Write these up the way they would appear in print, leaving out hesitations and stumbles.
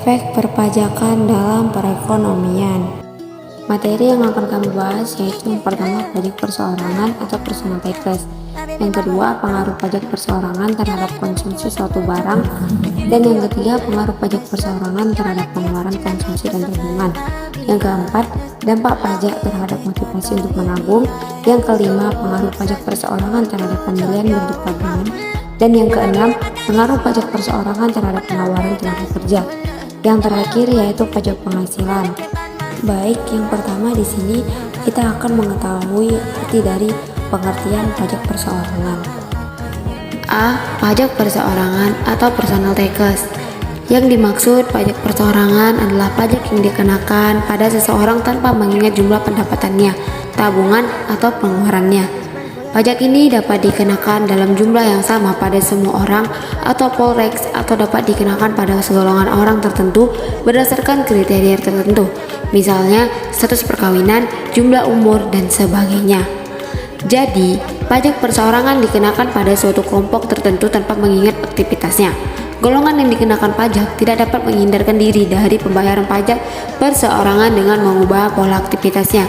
efek perpajakan dalam perekonomian. Materi yang akan kami bahas yaitu yang pertama pajak perseorangan atau personal taxes, yang kedua pengaruh pajak perseorangan terhadap konsumsi suatu barang, dan yang ketiga pengaruh pajak perseorangan terhadap pengeluaran konsumsi dan tabungan, yang keempat dampak pajak terhadap motivasi untuk menabung, yang kelima pengaruh pajak perseorangan terhadap pembelian bentuk tabungan, dan yang keenam pengaruh pajak perseorangan terhadap penawaran tenaga kerja. Yang terakhir yaitu pajak penghasilan. Baik, yang pertama di sini kita akan mengetahui arti dari pengertian pajak perseorangan. A. Pajak perseorangan atau personal taxes. Yang dimaksud pajak perseorangan adalah pajak yang dikenakan pada seseorang tanpa mengingat jumlah pendapatannya, tabungan, atau pengeluarannya. Pajak ini dapat dikenakan dalam jumlah yang sama pada semua orang atau polreks, atau dapat dikenakan pada segolongan orang tertentu berdasarkan kriteria tertentu, misalnya status perkawinan, jumlah umur, dan sebagainya. Jadi, pajak perseorangan dikenakan pada suatu kelompok tertentu tanpa mengingat aktivitasnya. Golongan yang dikenakan pajak tidak dapat menghindarkan diri dari pembayaran pajak perseorangan dengan mengubah pola aktivitasnya.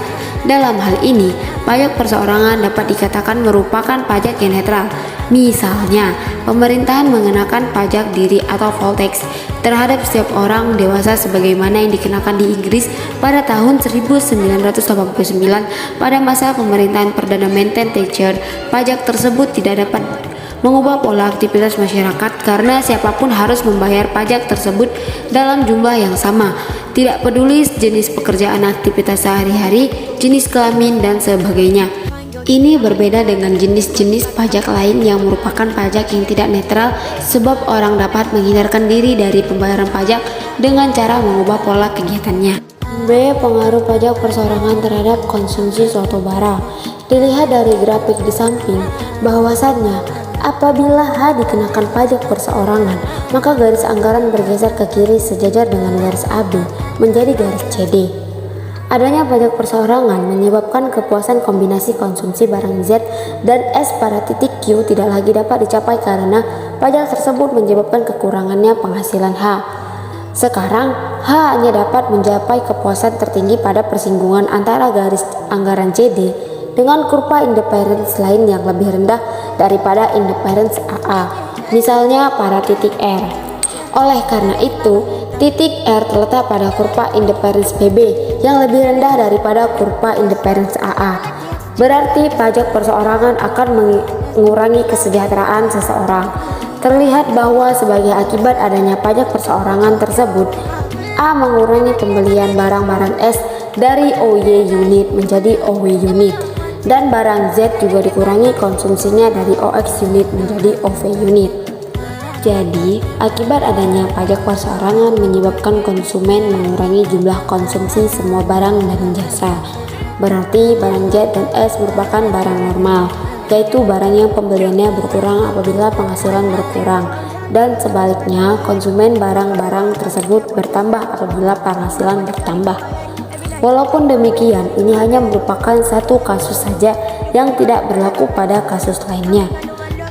Dalam hal ini, pajak perseorangan dapat dikatakan merupakan pajak yang netral. Misalnya, pemerintahan mengenakan pajak diri atau poll tax terhadap setiap orang dewasa sebagaimana yang dikenakan di Inggris pada tahun 1989 pada masa pemerintahan Perdana Menteri Thatcher. Pajak tersebut tidak dapat mengubah pola aktivitas masyarakat karena siapapun harus membayar pajak tersebut dalam jumlah yang sama, tidak peduli jenis pekerjaan, aktivitas sehari-hari, jenis kelamin, dan sebagainya. Ini berbeda dengan jenis-jenis pajak lain yang merupakan pajak yang tidak netral, sebab orang dapat menghindarkan diri dari pembayaran pajak dengan cara mengubah pola kegiatannya. B. Pengaruh pajak perseorangan terhadap konsumsi suatu barang. Dilihat dari grafik di samping, bahwasannya apabila H dikenakan pajak perseorangan, maka garis anggaran bergeser ke kiri sejajar dengan garis AB menjadi garis CD. Adanya pajak perseorangan menyebabkan kepuasan kombinasi konsumsi barang Z dan S pada titik Q tidak lagi dapat dicapai karena pajak tersebut menyebabkan kekurangannya penghasilan H. Sekarang, H hanya dapat mencapai kepuasan tertinggi pada persinggungan antara garis anggaran CD dengan kurva independence lain yang lebih rendah daripada independence AA, misalnya pada titik R. Oleh karena itu, titik R terletak pada kurva independence PB yang lebih rendah daripada kurva independence AA. Berarti pajak perseorangan akan mengurangi kesejahteraan seseorang. Terlihat bahwa sebagai akibat adanya pajak perseorangan tersebut, A mengurangi pembelian barang-barang S dari OY unit menjadi OW unit, dan barang Z juga dikurangi konsumsinya dari OX unit menjadi OV unit. Jadi, akibat adanya pajak perseorangan menyebabkan konsumen mengurangi jumlah konsumsi semua barang dan jasa. Berarti barang Z dan S merupakan barang normal, yaitu barang yang pembeliannya berkurang apabila penghasilan berkurang, dan sebaliknya konsumen barang-barang tersebut bertambah apabila penghasilan bertambah. Walaupun demikian, ini hanya merupakan satu kasus saja yang tidak berlaku pada kasus lainnya.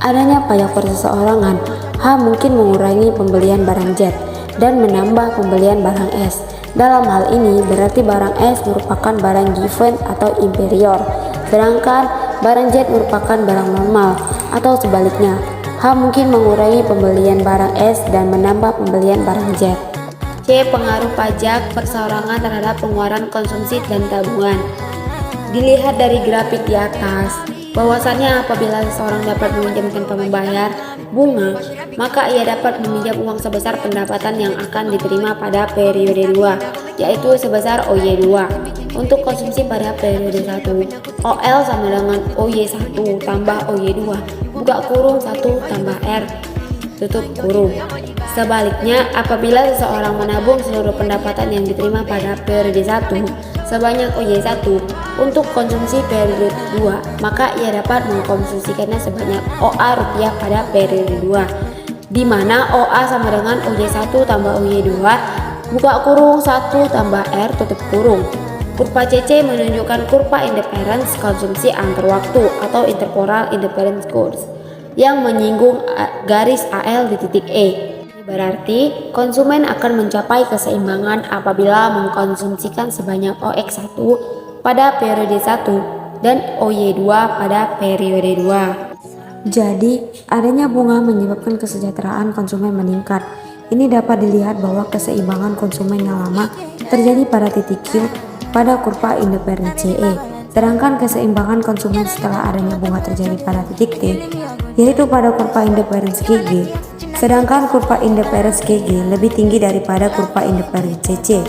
Adanya pajak perseorangan, H mungkin mengurangi pembelian barang Z dan menambah pembelian barang S. Dalam hal ini berarti barang S merupakan barang given atau inferior, sedangkan barang Z merupakan barang normal, atau sebaliknya, H mungkin mengurangi pembelian barang S dan menambah pembelian barang Z. C. Pengaruh pajak perseorangan terhadap pengeluaran konsumsi dan tabungan. Dilihat dari grafik di atas, bahwasannya apabila seseorang dapat meminjam tanpa membayar bunga, maka ia dapat meminjam uang sebesar pendapatan yang akan diterima pada periode 2, yaitu sebesar OY2. Untuk konsumsi pada periode 1, OL sama dengan OY1 tambah OY2, buka kurung 1 tambah R, tutup kurung. Sebaliknya, apabila seseorang menabung seluruh pendapatan yang diterima pada periode 1 sebanyak OY1 untuk konsumsi periode 2, maka ia dapat mengkonsumsikannya sebanyak OA rupiah pada periode 2, di mana OA sama dengan OY1 tambah OY2, buka kurung 1 tambah R, tutup kurung. Kurva CC menunjukkan kurva independence konsumsi antar waktu atau interporal independence curve yang menyinggung garis AL di titik E. Berarti konsumen akan mencapai keseimbangan apabila mengkonsumsikan sebanyak OX1 pada periode 1 dan OY2 pada periode 2. Jadi, adanya bunga menyebabkan kesejahteraan konsumen meningkat. Ini dapat dilihat bahwa keseimbangan konsumen yang lama terjadi pada titik Q pada kurva independen CE, sedangkan keseimbangan konsumen setelah adanya bunga terjadi pada titik T, yaitu pada kurva independen GG. Sedangkan kurva independen GG lebih tinggi daripada kurva independen CC.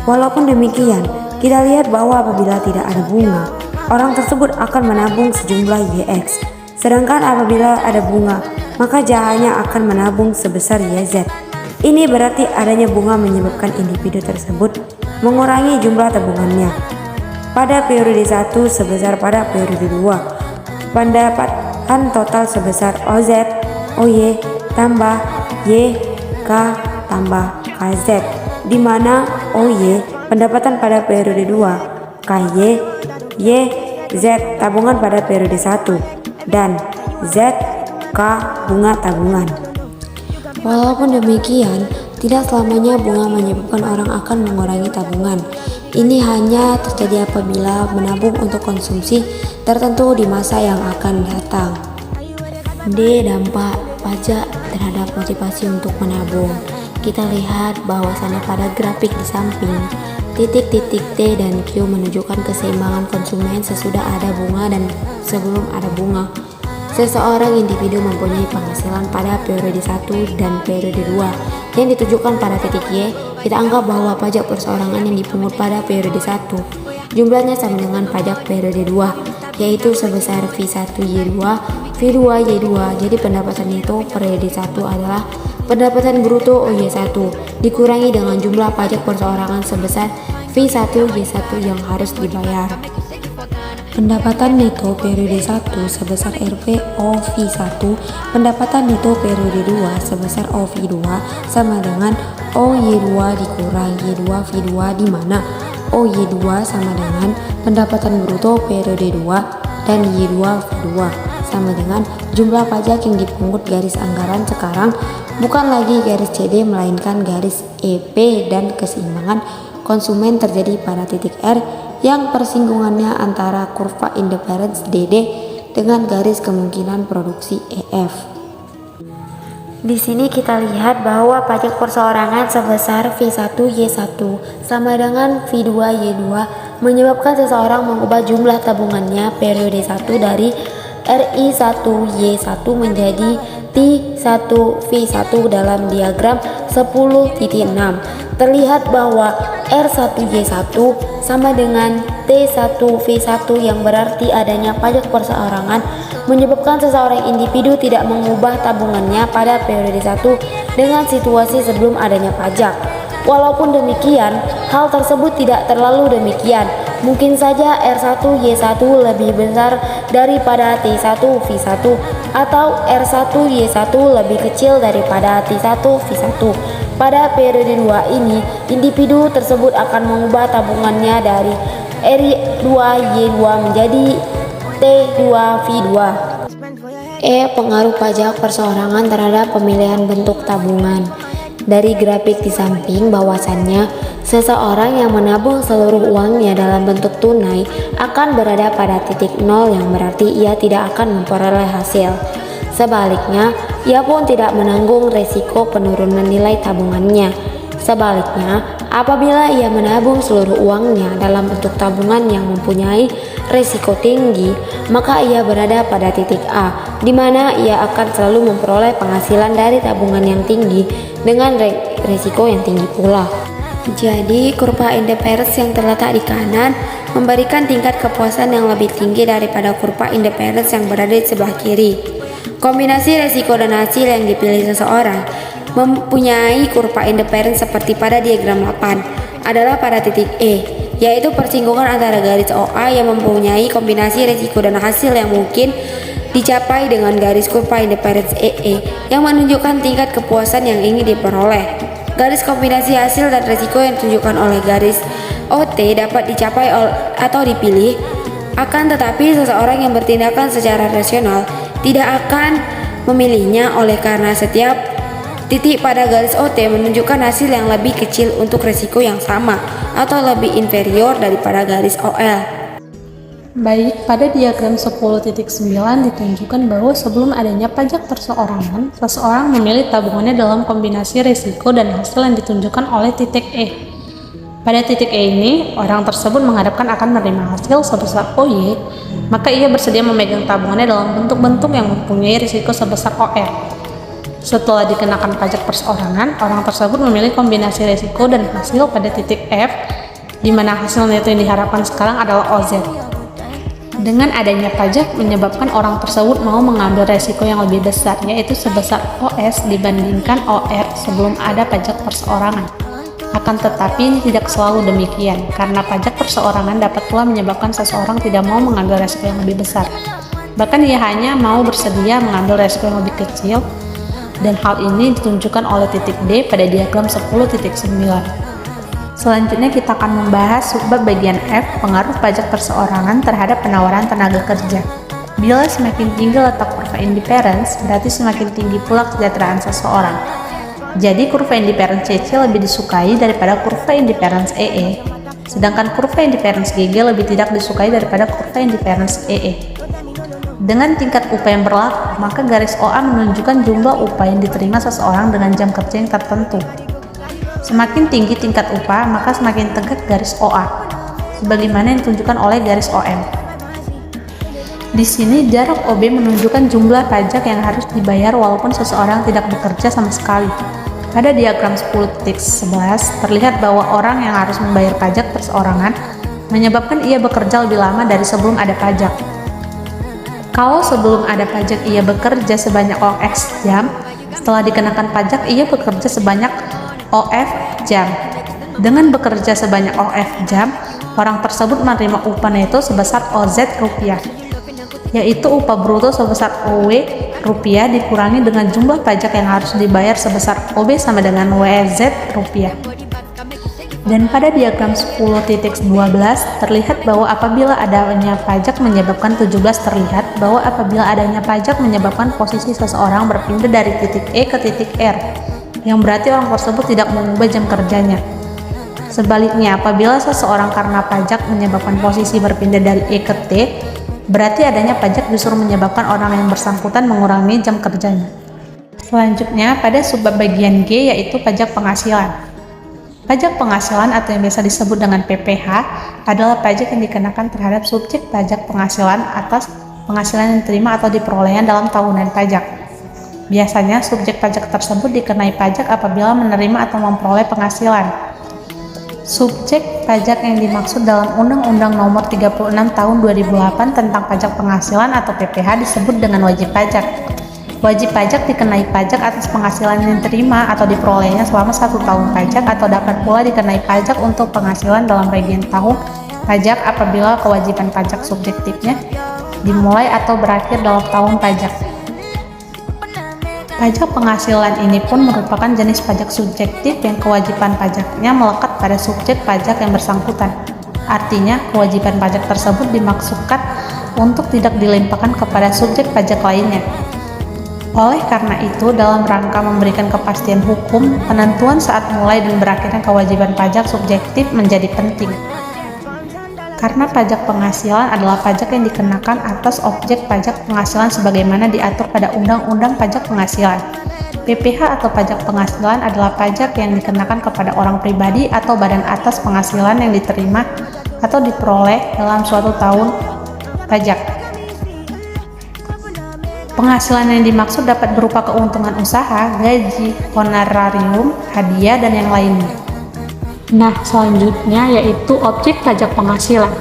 Walaupun demikian, kita lihat bahwa apabila tidak ada bunga, orang tersebut akan menabung sejumlah YX. Sedangkan apabila ada bunga, maka jahanya akan menabung sebesar YZ. Ini berarti adanya bunga menyebabkan individu tersebut mengurangi jumlah tabungannya pada periode 1 sebesar pada periode 2. Pendapatan total sebesar OZ, OY tambah Y, K tambah KZ, di mana OY pendapatan pada periode 2, KY, Y, Z tabungan pada periode 1, dan Z, K bunga tabungan. Walaupun demikian, tidak selamanya bunga menyebabkan orang akan mengurangi tabungan. Ini hanya terjadi apabila menabung untuk konsumsi tertentu di masa yang akan datang. D. Dampak pajak terhadap motivasi untuk menabung. Kita lihat bahwasannya pada grafik di samping, titik-titik T dan Q menunjukkan keseimbangan konsumen sesudah ada bunga dan sebelum ada bunga. Seseorang individu mempunyai penghasilan pada periode 1 dan periode 2 yang ditujukan pada titik Y. Kita anggap bahwa pajak perseorangan yang dipungut pada periode 1 jumlahnya sama dengan pajak periode 2, yaitu sebesar V1Y2 V2Y2. Jadi pendapatan neto periode 1 adalah pendapatan bruto OY1 dikurangi dengan jumlah pajak perseorangan sebesar V1Y1 yang harus dibayar. Pendapatan neto periode 1 sebesar RPOV1, pendapatan neto periode 2 sebesar OV2 sama dengan OY2 dikurang Y2V2, di mana OY2 sama dengan pendapatan bruto periode 2 dan Y2V2 sama dengan jumlah pajak yang dipungut garis anggaran sekarang bukan lagi garis CD melainkan garis EP, dan keseimbangan konsumen terjadi pada titik R yang persinggungannya antara kurva independence DD dengan garis kemungkinan produksi EF. Di sini kita lihat bahwa pajak perseorangan sebesar V1Y1 sama dengan V2Y2 menyebabkan seseorang mengubah jumlah tabungannya periode 1 dari RI1Y1 menjadi T1V1 dalam diagram 10.6. Terlihat bahwa R1Y1 sama dengan T1V1 yang berarti adanya pajak perseorangan menyebabkan seseorang individu tidak mengubah tabungannya pada periode 1 dengan situasi sebelum adanya pajak. Walaupun demikian, hal tersebut tidak terlalu demikian. Mungkin saja R1Y1 lebih besar daripada T1V1 atau R1Y1 lebih kecil daripada T1V1. Pada periode 2 ini, individu tersebut akan mengubah tabungannya dari R2Y2 menjadi T2V2. E. Pengaruh pajak perseorangan terhadap pemilihan bentuk tabungan. Dari grafik di samping bahwasannya seseorang yang menabung seluruh uangnya dalam bentuk tunai akan berada pada titik nol, yang berarti ia tidak akan memperoleh hasil. Sebaliknya, ia pun tidak menanggung resiko penurunan nilai tabungannya. Sebaliknya, apabila ia menabung seluruh uangnya dalam bentuk tabungan yang mempunyai resiko tinggi, maka ia berada pada titik A, di mana ia akan selalu memperoleh penghasilan dari tabungan yang tinggi dengan resiko yang tinggi pula. Jadi, kurva independence yang terletak di kanan memberikan tingkat kepuasan yang lebih tinggi daripada kurva independence yang berada di sebelah kiri. Kombinasi resiko dan hasil yang dipilih seseorang mempunyai kurva independence seperti pada diagram 8 adalah pada titik E, yaitu persinggungan antara garis OA yang mempunyai kombinasi resiko dan hasil yang mungkin dicapai dengan garis kurva independence EE yang menunjukkan tingkat kepuasan yang ingin diperoleh. Garis kombinasi hasil dan resiko yang ditunjukkan oleh garis OT dapat dicapai atau dipilih, akan tetapi seseorang yang bertindakan secara rasional tidak akan memilihnya oleh karena setiap Titik pada garis OT menunjukkan hasil yang lebih kecil untuk resiko yang sama atau lebih inferior daripada garis OL. Baik, pada diagram 10.9 ditunjukkan bahwa sebelum adanya pajak perseorangan, seseorang memilih tabungannya dalam kombinasi risiko dan hasil yang ditunjukkan oleh titik E. Pada titik E ini, orang tersebut menghadapkan akan menerima hasil sebesar OY, maka ia bersedia memegang tabungannya dalam bentuk-bentuk yang mempunyai risiko sebesar OR. Setelah dikenakan pajak perseorangan, orang tersebut memilih kombinasi risiko dan hasil pada titik F, di mana hasilnya itu yang diharapkan sekarang adalah OZ. Dengan adanya pajak menyebabkan orang tersebut mau mengambil resiko yang lebih besar, yaitu sebesar OS dibandingkan OR sebelum ada pajak perseorangan. Akan tetapi ini tidak selalu demikian, karena pajak perseorangan dapat pula menyebabkan seseorang tidak mau mengambil resiko yang lebih besar. Bahkan ia hanya mau bersedia mengambil resiko yang lebih kecil, dan hal ini ditunjukkan oleh titik D pada diagram 10.9. Selanjutnya kita akan membahas subbab bagian F, pengaruh pajak perseorangan terhadap penawaran tenaga kerja. Bila semakin tinggi letak kurva indifference, berarti semakin tinggi pula kesejahteraan seseorang. Jadi kurva indifference CC lebih disukai daripada kurva indifference EE, sedangkan kurva indifference GG lebih tidak disukai daripada kurva indifference EE. Dengan tingkat upah yang berlaku, maka garis OA menunjukkan jumlah upah yang diterima seseorang dengan jam kerja yang tertentu. Semakin tinggi tingkat upah, maka semakin tegak garis OA, sebagaimana yang ditunjukkan oleh garis OM. Di sini jarak OB menunjukkan jumlah pajak yang harus dibayar walaupun seseorang tidak bekerja sama sekali. Pada diagram 10.11 terlihat bahwa orang yang harus membayar pajak perseorangan menyebabkan ia bekerja lebih lama dari sebelum ada pajak. Kalau sebelum ada pajak ia bekerja sebanyak OX jam, setelah dikenakan pajak ia bekerja sebanyak OF jam. Dengan bekerja sebanyak OF jam, orang tersebut menerima upah neto sebesar OZ rupiah, yaitu upah bruto sebesar OW rupiah dikurangi dengan jumlah pajak yang harus dibayar sebesar OB sama dengan WZ rupiah. Dan pada diagram 10.12 terlihat bahwa apabila adanya pajak menyebabkan 17 terlihat bahwa apabila adanya pajak menyebabkan posisi seseorang berpindah dari titik E ke titik R, yang berarti orang tersebut tidak mengubah jam kerjanya. Sebaliknya, apabila seseorang karena pajak menyebabkan posisi berpindah dari E ke T, berarti adanya pajak justru menyebabkan orang yang bersangkutan mengurangi jam kerjanya. Selanjutnya, pada subbab bagian G yaitu pajak penghasilan. Pajak penghasilan atau yang biasa disebut dengan PPH adalah pajak yang dikenakan terhadap subjek pajak penghasilan atas penghasilan yang diterima atau diperolehnya dalam tahunan pajak. Biasanya, subjek pajak tersebut dikenai pajak apabila menerima atau memperoleh penghasilan. Subjek pajak yang dimaksud dalam Undang-Undang Nomor 36 Tahun 2008 tentang Pajak Penghasilan atau PPH disebut dengan wajib pajak. Wajib pajak dikenai pajak atas penghasilan yang diterima atau diperolehnya selama 1 tahun pajak atau dapat pula dikenai pajak untuk penghasilan dalam bagian tahun pajak apabila kewajiban pajak subjektifnya dimulai atau berakhir dalam tahun pajak. Pajak penghasilan ini pun merupakan jenis pajak subjektif yang kewajiban pajaknya melekat pada subjek pajak yang bersangkutan. Artinya, kewajiban pajak tersebut dimaksudkan untuk tidak dilimpahkan kepada subjek pajak lainnya. Oleh karena itu, dalam rangka memberikan kepastian hukum, penentuan saat mulai dan berakhirnya kewajiban pajak subjektif menjadi penting. Karena pajak penghasilan adalah pajak yang dikenakan atas objek pajak penghasilan sebagaimana diatur pada Undang-Undang Pajak Penghasilan. PPH atau pajak penghasilan adalah pajak yang dikenakan kepada orang pribadi atau badan atas penghasilan yang diterima atau diperoleh dalam suatu tahun pajak. Penghasilan yang dimaksud dapat berupa keuntungan usaha, gaji, honorarium, hadiah, dan yang lainnya. Nah, selanjutnya yaitu objek pajak penghasilan.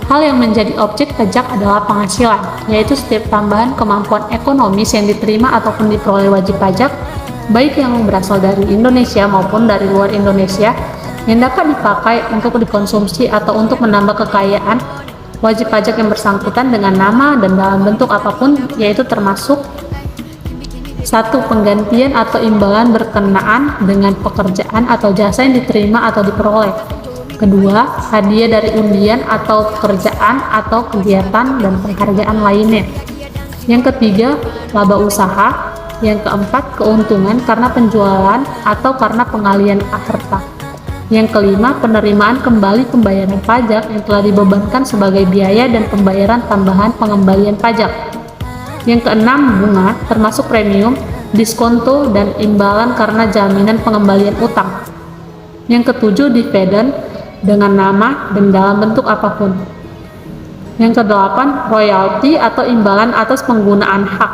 Hal yang menjadi objek pajak adalah penghasilan, yaitu setiap tambahan kemampuan ekonomis yang diterima ataupun diperoleh wajib pajak, baik yang berasal dari Indonesia maupun dari luar Indonesia, yang dapat dipakai untuk dikonsumsi atau untuk menambah kekayaan wajib pajak yang bersangkutan dengan nama dan dalam bentuk apapun, yaitu termasuk 1. Penggantian atau imbalan berkenaan dengan pekerjaan atau jasa yang diterima atau diperoleh. 2. Hadiah dari undian atau pekerjaan atau kegiatan dan penghargaan lainnya. Yang ketiga, laba usaha. Yang keempat, keuntungan karena penjualan atau karena pengalian harta. Yang kelima, penerimaan kembali pembayaran pajak yang telah dibebankan sebagai biaya dan pembayaran tambahan pengembalian pajak. Yang keenam, bunga, termasuk premium, diskonto, dan imbalan karena jaminan pengembalian utang. Yang ketujuh, dividen dengan nama dan dalam bentuk apapun. Yang kedelapan, royalti atau imbalan atas penggunaan hak.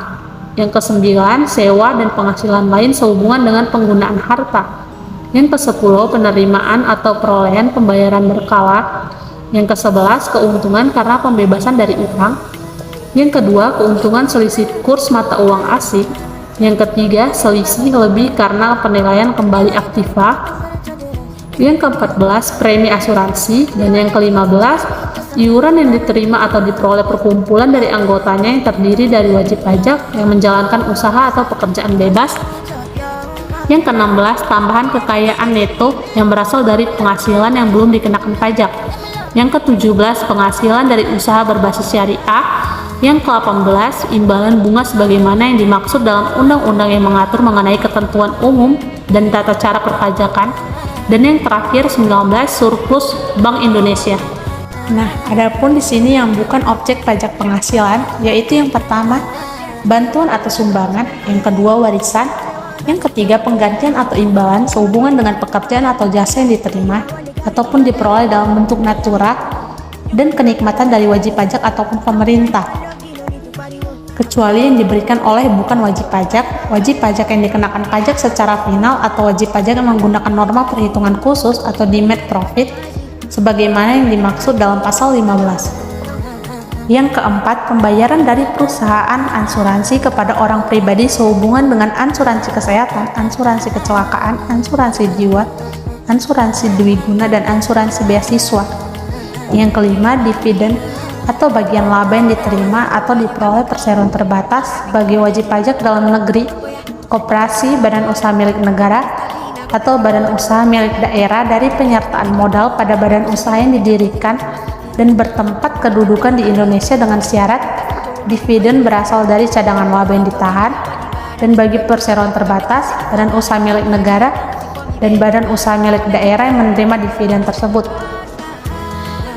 Yang kesembilan, sewa dan penghasilan lain sehubungan dengan penggunaan harta. Yang kesepuluh, penerimaan atau perolehan pembayaran berkala. Yang kesebelas, keuntungan karena pembebasan dari utang. Yang kedua, keuntungan selisih kurs mata uang asing. Yang ketiga, selisih lebih karena penilaian kembali aktiva. Yang ke-14, premi asuransi. Dan yang ke-15, iuran yang diterima atau diperoleh perkumpulan dari anggotanya yang terdiri dari wajib pajak yang menjalankan usaha atau pekerjaan bebas. Yang ke-16, tambahan kekayaan neto yang berasal dari penghasilan yang belum dikenakan pajak. Yang ke-17, penghasilan dari usaha berbasis syariah. Yang ke-18, imbalan bunga sebagaimana yang dimaksud dalam undang-undang yang mengatur mengenai ketentuan umum dan tata cara perpajakan. Dan yang terakhir, 19, surplus Bank Indonesia. Nah, adapun di sini yang bukan objek pajak penghasilan, yaitu yang pertama, bantuan atau sumbangan, yang kedua, warisan, yang ketiga, penggantian atau imbalan sehubungan dengan pekerjaan atau jasa yang diterima ataupun diperoleh dalam bentuk natura, dan kenikmatan dari wajib pajak ataupun pemerintah. Kecuali yang diberikan oleh bukan wajib pajak yang dikenakan pajak secara final atau wajib pajak yang menggunakan norma perhitungan khusus atau deemed profit sebagaimana yang dimaksud dalam pasal 15. Yang keempat, pembayaran dari perusahaan asuransi kepada orang pribadi sehubungan dengan asuransi kesehatan, asuransi kecelakaan, asuransi jiwa, asuransi dwiguna, dan asuransi beasiswa. Yang kelima, dividen atau bagian laba yang diterima atau diperoleh perseroan terbatas bagi wajib pajak dalam negeri, koperasi, badan usaha milik negara, atau badan usaha milik daerah dari penyertaan modal pada badan usaha yang didirikan dan bertempat kedudukan di Indonesia dengan syarat dividen berasal dari cadangan laba yang ditahan, dan bagi perseroan terbatas, badan usaha milik negara, dan badan usaha milik daerah yang menerima dividen tersebut.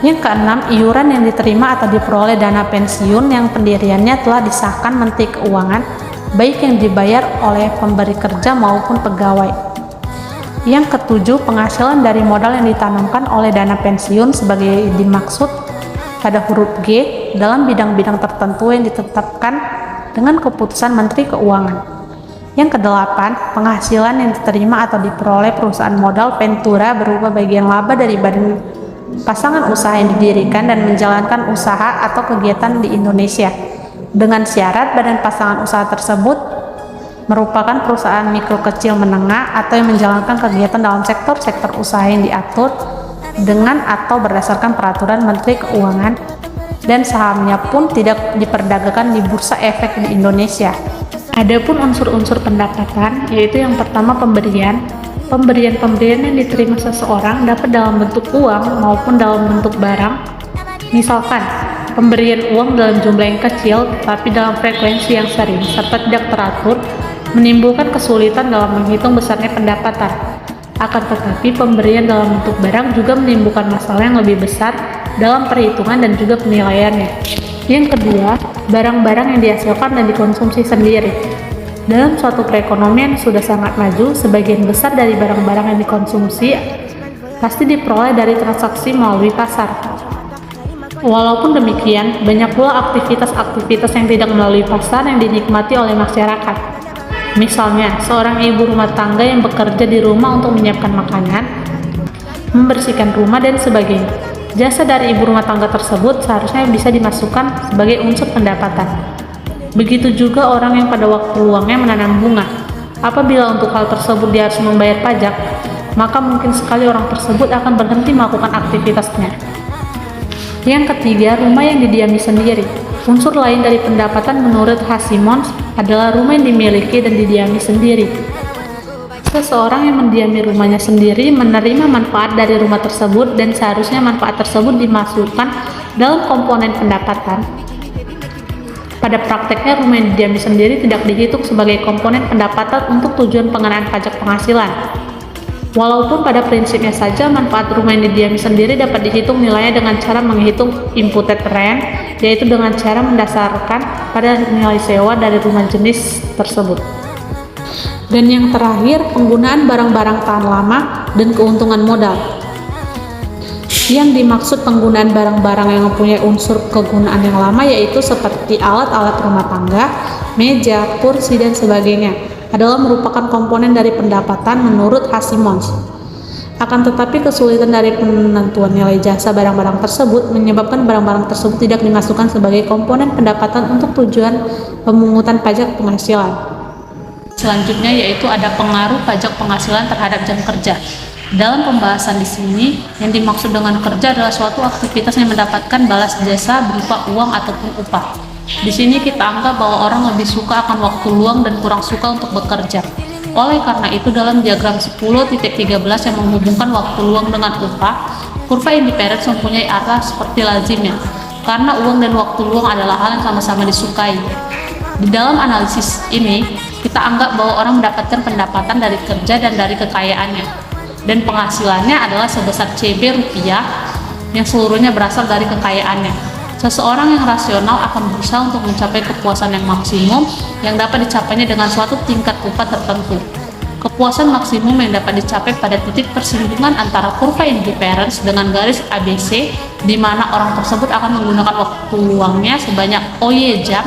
Yang keenam, iuran yang diterima atau diperoleh dana pensiun yang pendiriannya telah disahkan Menteri Keuangan, baik yang dibayar oleh pemberi kerja maupun pegawai. Yang ketujuh, penghasilan dari modal yang ditanamkan oleh dana pensiun sebagai dimaksud pada huruf G dalam bidang-bidang tertentu yang ditetapkan dengan keputusan Menteri Keuangan. Yang kedelapan, penghasilan yang diterima atau diperoleh perusahaan modal Ventura berupa bagian laba dari badan pasangan usaha yang didirikan dan menjalankan usaha atau kegiatan di Indonesia, dengan syarat badan pasangan usaha tersebut merupakan perusahaan mikro kecil menengah atau yang menjalankan kegiatan dalam sektor-sektor usaha yang diatur dengan atau berdasarkan peraturan Menteri Keuangan, dan sahamnya pun tidak diperdagangkan di Bursa Efek di Indonesia. Adapun unsur-unsur pendapatan, yaitu yang pertama, Pemberian yang diterima seseorang dapat dalam bentuk uang maupun dalam bentuk barang. Misalkan, pemberian uang dalam jumlah yang kecil tetapi dalam frekuensi yang sering serta tidak teratur menimbulkan kesulitan dalam menghitung besarnya pendapatan. Akan tetapi, pemberian dalam bentuk barang juga menimbulkan masalah yang lebih besar dalam perhitungan dan juga penilaiannya. Yang kedua, barang-barang yang dihasilkan dan dikonsumsi sendiri. Dalam suatu perekonomian yang sudah sangat maju, sebagian besar dari barang-barang yang dikonsumsi pasti diperoleh dari transaksi melalui pasar. Walaupun demikian, banyak pula aktivitas-aktivitas yang tidak melalui pasar yang dinikmati oleh masyarakat. Misalnya, seorang ibu rumah tangga yang bekerja di rumah untuk menyiapkan makanan, membersihkan rumah, dan sebagainya. Jasa dari ibu rumah tangga tersebut seharusnya bisa dimasukkan sebagai unsur pendapatan. Begitu juga orang yang pada waktu luangnya menanam bunga. Apabila untuk hal tersebut dia harus membayar pajak, maka mungkin sekali orang tersebut akan berhenti melakukan aktivitasnya. Yang ketiga, rumah yang didiami sendiri. Unsur lain dari pendapatan menurut Hasimons adalah rumah yang dimiliki dan didiami sendiri. Seseorang yang mendiami rumahnya sendiri menerima manfaat dari rumah tersebut dan seharusnya manfaat tersebut dimasukkan dalam komponen pendapatan. Pada prakteknya, rumah yang didiami sendiri tidak dihitung sebagai komponen pendapatan untuk tujuan pengenaan pajak penghasilan. Walaupun pada prinsipnya saja manfaat rumah yang didiami sendiri dapat dihitung nilainya dengan cara menghitung imputed rent, yaitu dengan cara mendasarkan pada nilai sewa dari rumah jenis tersebut. Dan yang terakhir, penggunaan barang-barang tahan lama dan keuntungan modal. Yang dimaksud penggunaan barang-barang yang mempunyai unsur kegunaan yang lama yaitu seperti alat-alat rumah tangga, meja, kursi, dan sebagainya adalah merupakan komponen dari pendapatan menurut Hasimons. Akan tetapi kesulitan dari penentuan nilai jasa barang-barang tersebut menyebabkan barang-barang tersebut tidak dimasukkan sebagai komponen pendapatan untuk tujuan pemungutan pajak penghasilan. Selanjutnya yaitu ada pengaruh pajak penghasilan terhadap jam kerja. Dalam pembahasan di sini, yang dimaksud dengan kerja adalah suatu aktivitas yang mendapatkan balas jasa berupa uang ataupun upah. Di sini kita anggap bahwa orang lebih suka akan waktu luang dan kurang suka untuk bekerja. Oleh karena itu, dalam diagram 10.13 yang menghubungkan waktu luang dengan upah, kurva indifference mempunyai arah seperti lazimnya, karena uang dan waktu luang adalah hal yang sama-sama disukai. Di dalam analisis ini, kita anggap bahwa orang mendapatkan pendapatan dari kerja dan dari kekayaannya. Dan penghasilannya adalah sebesar CB rupiah yang seluruhnya berasal dari kekayaannya. Seseorang yang rasional akan berusaha untuk mencapai kepuasan yang maksimum yang dapat dicapainya dengan suatu tingkat upah tertentu. Kepuasan maksimum yang dapat dicapai pada titik persinggungan antara kurva indifference dengan garis ABC, di mana orang tersebut akan menggunakan waktu luangnya sebanyak OY jam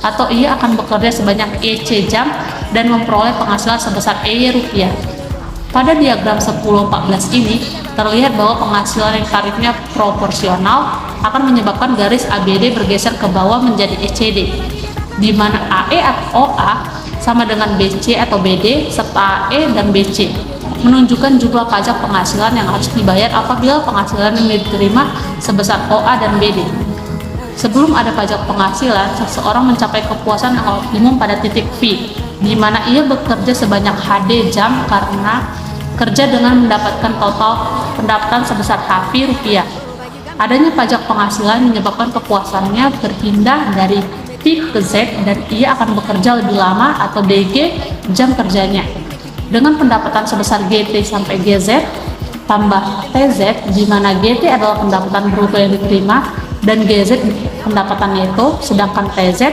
atau ia akan bekerja sebanyak EC jam dan memperoleh penghasilan sebesar EY rupiah. Pada diagram 10.14 ini, terlihat bahwa penghasilan yang tarifnya proporsional akan menyebabkan garis ABD bergeser ke bawah menjadi ECD, di mana AE atau OA sama dengan BC atau BD, serta AE dan BC, menunjukkan jumlah pajak penghasilan yang harus dibayar apabila penghasilan yang diterima sebesar OA dan BD. Sebelum ada pajak penghasilan, seseorang mencapai kepuasan yang optimum pada titik V, di mana ia bekerja sebanyak HD jam karena kerja dengan mendapatkan total pendapatan sebesar HV rupiah. Adanya pajak penghasilan menyebabkan kepuasannya berpindah dari V ke Z dan ia akan bekerja lebih lama atau DG jam kerjanya. Dengan pendapatan sebesar GT sampai GZ tambah TZ, di mana GT adalah pendapatan bruto yang diterima dan GZ pendapatan neto, sedangkan TZ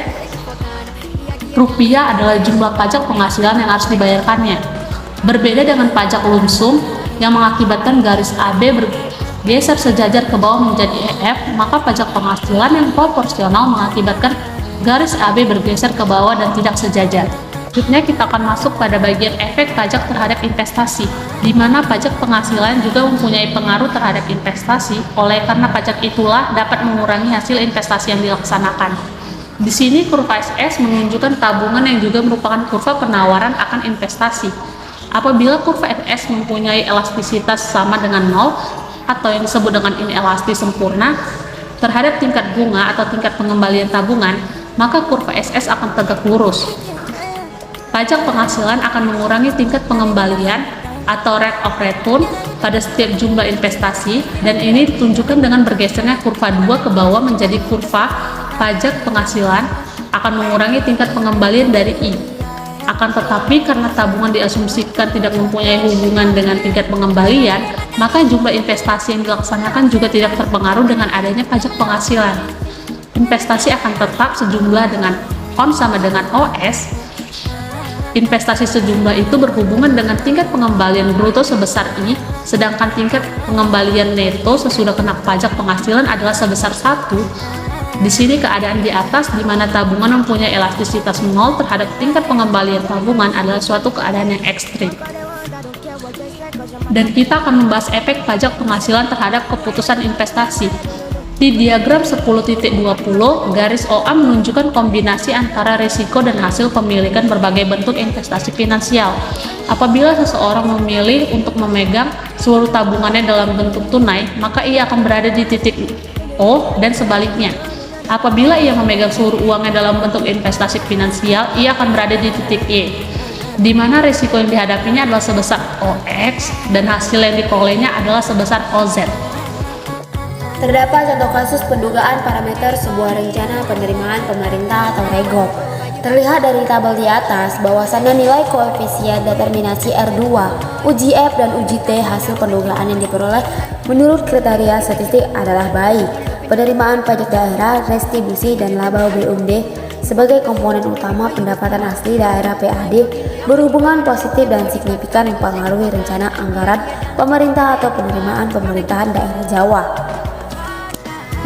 rupiah adalah jumlah pajak penghasilan yang harus dibayarkannya. Berbeda dengan pajak lumsum yang mengakibatkan garis AB bergeser sejajar ke bawah menjadi EF, maka pajak penghasilan yang proporsional mengakibatkan garis AB bergeser ke bawah dan tidak sejajar. Selanjutnya kita akan masuk pada bagian efek pajak terhadap investasi, di mana pajak penghasilan juga mempunyai pengaruh terhadap investasi, oleh karena pajak itulah dapat mengurangi hasil investasi yang dilaksanakan. Di sini kurva SS menunjukkan tabungan yang juga merupakan kurva penawaran akan investasi. Apabila kurva SS mempunyai elastisitas sama dengan 0 atau yang disebut dengan inelastis sempurna terhadap tingkat bunga atau tingkat pengembalian tabungan, maka kurva SS akan tegak lurus. Pajak penghasilan akan mengurangi tingkat pengembalian atau rate of return pada setiap jumlah investasi, dan ini ditunjukkan dengan bergesernya kurva 2 ke bawah menjadi kurva pajak penghasilan akan mengurangi tingkat pengembalian dari I. Akan tetapi karena tabungan diasumsikan tidak mempunyai hubungan dengan tingkat pengembalian, maka jumlah investasi yang dilaksanakan juga tidak terpengaruh dengan adanya pajak penghasilan. Investasi akan tetap sejumlah dengan ON sama dengan OS. Investasi sejumlah itu berhubungan dengan tingkat pengembalian bruto sebesar I, sedangkan tingkat pengembalian neto sesudah kena pajak penghasilan adalah sebesar 1. Di sini keadaan di atas, di mana tabungan mempunyai elastisitas 0 terhadap tingkat pengembalian tabungan adalah suatu keadaan yang ekstrim. Dan kita akan membahas efek pajak penghasilan terhadap keputusan investasi. Di diagram 10.20, garis OA menunjukkan kombinasi antara risiko dan hasil pemilikan berbagai bentuk investasi finansial. Apabila seseorang memilih untuk memegang seluruh tabungannya dalam bentuk tunai, maka ia akan berada di titik O dan sebaliknya. Apabila ia memegang seluruh uangnya dalam bentuk investasi finansial, ia akan berada di titik Y, di mana risiko yang dihadapinya adalah sebesar OX dan hasil yang diperolehnya adalah sebesar OZ. Terdapat contoh kasus pendugaan parameter sebuah rencana penerimaan pemerintah atau REGOP. Terlihat dari tabel di atas bahwasannya nilai koefisien determinasi R2, uji F dan uji T hasil pendugaan yang diperoleh menurut kriteria statistik adalah baik. Penerimaan pajak daerah, restitusi dan laba BUMD sebagai komponen utama pendapatan asli daerah PAD berhubungan positif dan signifikan mempengaruhi rencana anggaran pemerintah atau penerimaan pemerintahan daerah Jawa.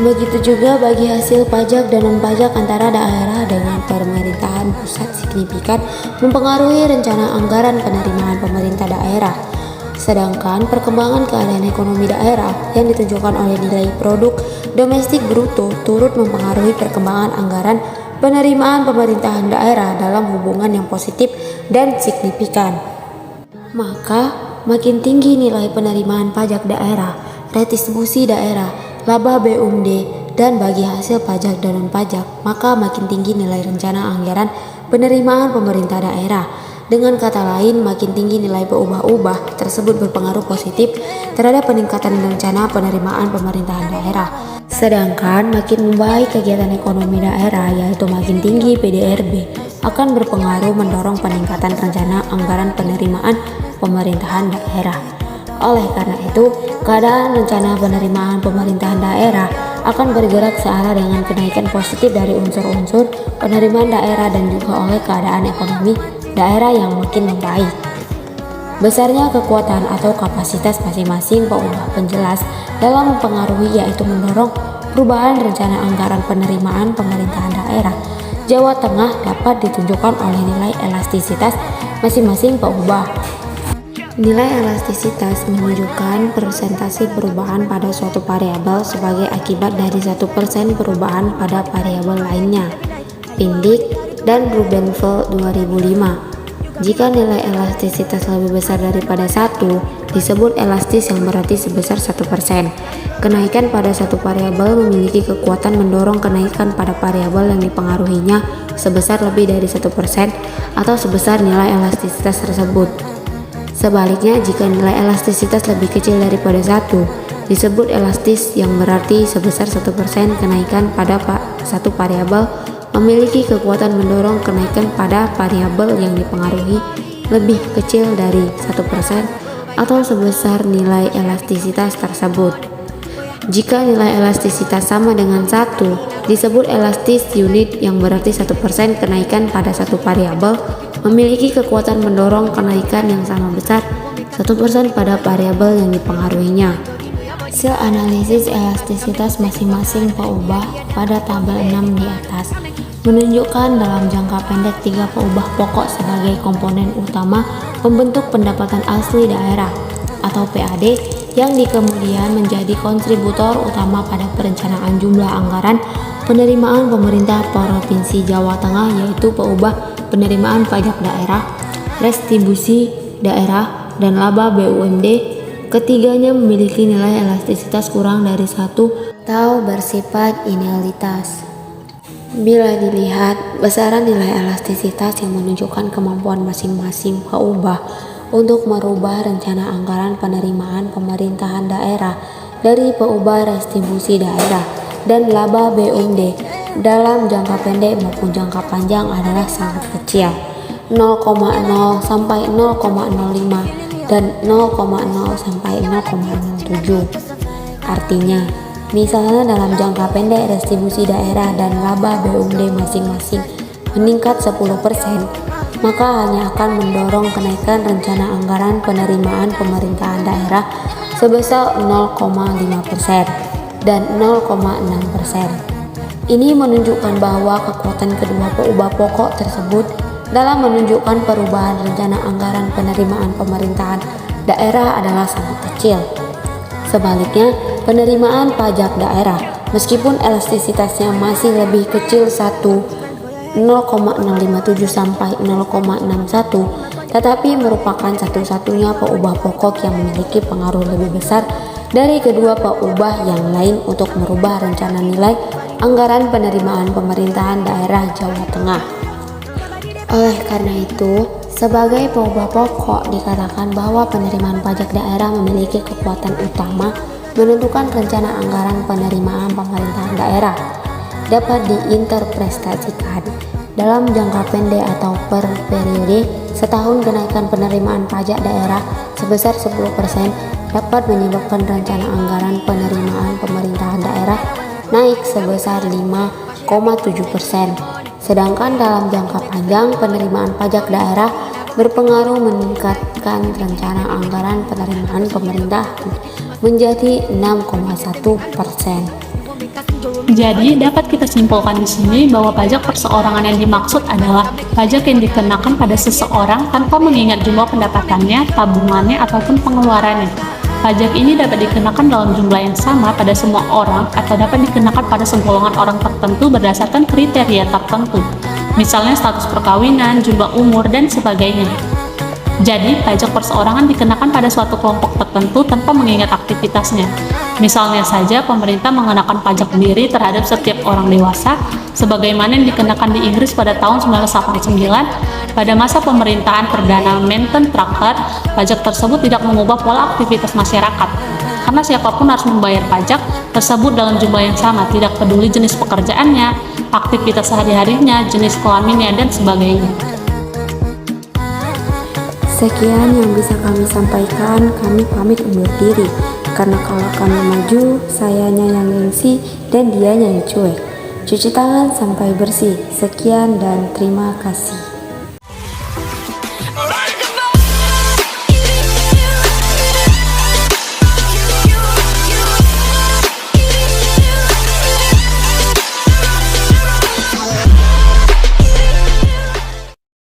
Begitu juga bagi hasil pajak dan non-pajak antara daerah dengan pemerintahan pusat signifikan mempengaruhi rencana anggaran penerimaan pemerintah daerah. Sedangkan perkembangan keadaan ekonomi daerah yang ditunjukkan oleh nilai produk domestik bruto turut mempengaruhi perkembangan anggaran penerimaan pemerintahan daerah dalam hubungan yang positif dan signifikan. Maka makin tinggi nilai penerimaan pajak daerah, restitusi daerah, laba BUMD, dan bagi hasil pajak dan non-pajak, maka makin tinggi nilai rencana anggaran penerimaan pemerintah daerah. Dengan kata lain, makin tinggi nilai berubah-ubah tersebut berpengaruh positif terhadap peningkatan rencana penerimaan pemerintahan daerah. Sedangkan makin membaik kegiatan ekonomi daerah, yaitu makin tinggi PDRB, akan berpengaruh mendorong peningkatan rencana anggaran penerimaan pemerintahan daerah. Oleh karena itu, keadaan rencana penerimaan pemerintahan daerah akan bergerak searah dengan kenaikan positif dari unsur-unsur penerimaan daerah dan juga oleh keadaan ekonomi daerah yang makin membaik. Besarnya kekuatan atau kapasitas masing-masing peubah penjelas dalam mempengaruhi yaitu mendorong perubahan rencana anggaran penerimaan pemerintahan daerah. Jawa Tengah dapat ditunjukkan oleh nilai elastisitas masing-masing peubah. Nilai elastisitas menunjukkan persentase perubahan pada suatu variabel sebagai akibat dari 1% perubahan pada variabel lainnya. Pindik dan Rubenfeld 2005. Jika nilai elastisitas lebih besar daripada 1, disebut elastis yang berarti sebesar 1%. Kenaikan pada satu variabel memiliki kekuatan mendorong kenaikan pada variabel yang dipengaruhinya sebesar lebih dari 1% atau sebesar nilai elastisitas tersebut. Sebaliknya, jika nilai elastisitas lebih kecil daripada 1, disebut elastis yang berarti sebesar 1% kenaikan pada satu variabel memiliki kekuatan mendorong kenaikan pada variabel yang dipengaruhi lebih kecil dari 1% atau sebesar nilai elastisitas tersebut. Jika nilai elastisitas sama dengan 1, disebut elastis unit yang berarti 1% kenaikan pada satu variabel memiliki kekuatan mendorong kenaikan yang sama besar 1% pada variabel yang dipengaruhinya. Hasil analisis elastisitas masing-masing peubah pada tabel 6 di atas menunjukkan dalam jangka pendek 3 peubah pokok sebagai komponen utama pembentuk pendapatan asli daerah atau PAD yang kemudian menjadi kontributor utama pada perencanaan jumlah anggaran penerimaan pemerintah Provinsi Jawa Tengah, yaitu peubah penerimaan pajak daerah, restitusi daerah, dan laba BUMD. Ketiganya memiliki nilai elastisitas kurang dari 1 atau bersifat inelitas. Bila dilihat, besaran nilai elastisitas yang menunjukkan kemampuan masing-masing peubah untuk merubah rencana anggaran penerimaan pemerintahan daerah dari peubah restitusi daerah dan laba BUMD dalam jangka pendek maupun jangka panjang adalah sangat kecil, 0,0 sampai 0,05 dan 0,0 sampai 0,07. Artinya, misalnya dalam jangka pendek restitusi daerah dan laba BUMD masing-masing meningkat 10%, maka hanya akan mendorong kenaikan rencana anggaran penerimaan pemerintahan daerah sebesar 0,5% dan 0,6%. Ini menunjukkan bahwa kekuatan kedua peubah pokok tersebut dalam menunjukkan perubahan rencana anggaran penerimaan pemerintahan daerah adalah sangat kecil. Sebaliknya, penerimaan pajak daerah meskipun elastisitasnya masih lebih kecil 0,057 sampai 0,61, tetapi merupakan satu-satunya peubah pokok yang memiliki pengaruh lebih besar dari kedua peubah yang lain untuk merubah rencana nilai anggaran penerimaan pemerintahan daerah Jawa Tengah. Oleh karena itu, sebagai peubah pokok dikatakan bahwa penerimaan pajak daerah memiliki kekuatan utama menentukan rencana anggaran penerimaan pemerintahan daerah. Dapat diinterpretasikan dalam jangka pendek atau per periode setahun. Kenaikan penerimaan pajak daerah sebesar 10% dapat menyebabkan rencana anggaran penerimaan pemerintahan daerah naik sebesar 5,7%. Sedangkan dalam jangka panjang penerimaan pajak daerah berpengaruh meningkatkan rencana anggaran penerimaan pemerintah menjadi 6,1%. Jadi dapat kita simpulkan di sini bahwa pajak perseorangan yang dimaksud adalah pajak yang dikenakan pada seseorang tanpa mengingat jumlah pendapatannya, tabungannya, ataupun pengeluarannya. Pajak ini dapat dikenakan dalam jumlah yang sama pada semua orang atau dapat dikenakan pada segolongan orang tertentu berdasarkan kriteria tertentu, misalnya status perkawinan, jumlah umur, dan sebagainya. Jadi, pajak perseorangan dikenakan pada suatu kelompok tertentu tanpa mengingat aktivitasnya. Misalnya saja, pemerintah mengenakan pajak diri terhadap setiap orang dewasa, sebagaimana yang dikenakan di Inggris pada tahun 1989. Pada masa pemerintahan Perdana Menteri Tracker, pajak tersebut tidak mengubah pola aktivitas masyarakat, karena siapapun harus membayar pajak tersebut dalam jumlah yang sama, tidak peduli jenis pekerjaannya, aktivitas sehari-harinya, jenis kelaminnya, dan sebagainya. Sekian yang bisa kami sampaikan, kami pamit undur diri. Karena kalau kami maju, sayanya yang gengsi dan dianya yang cuek. Cuci tangan sampai bersih. Sekian dan terima kasih.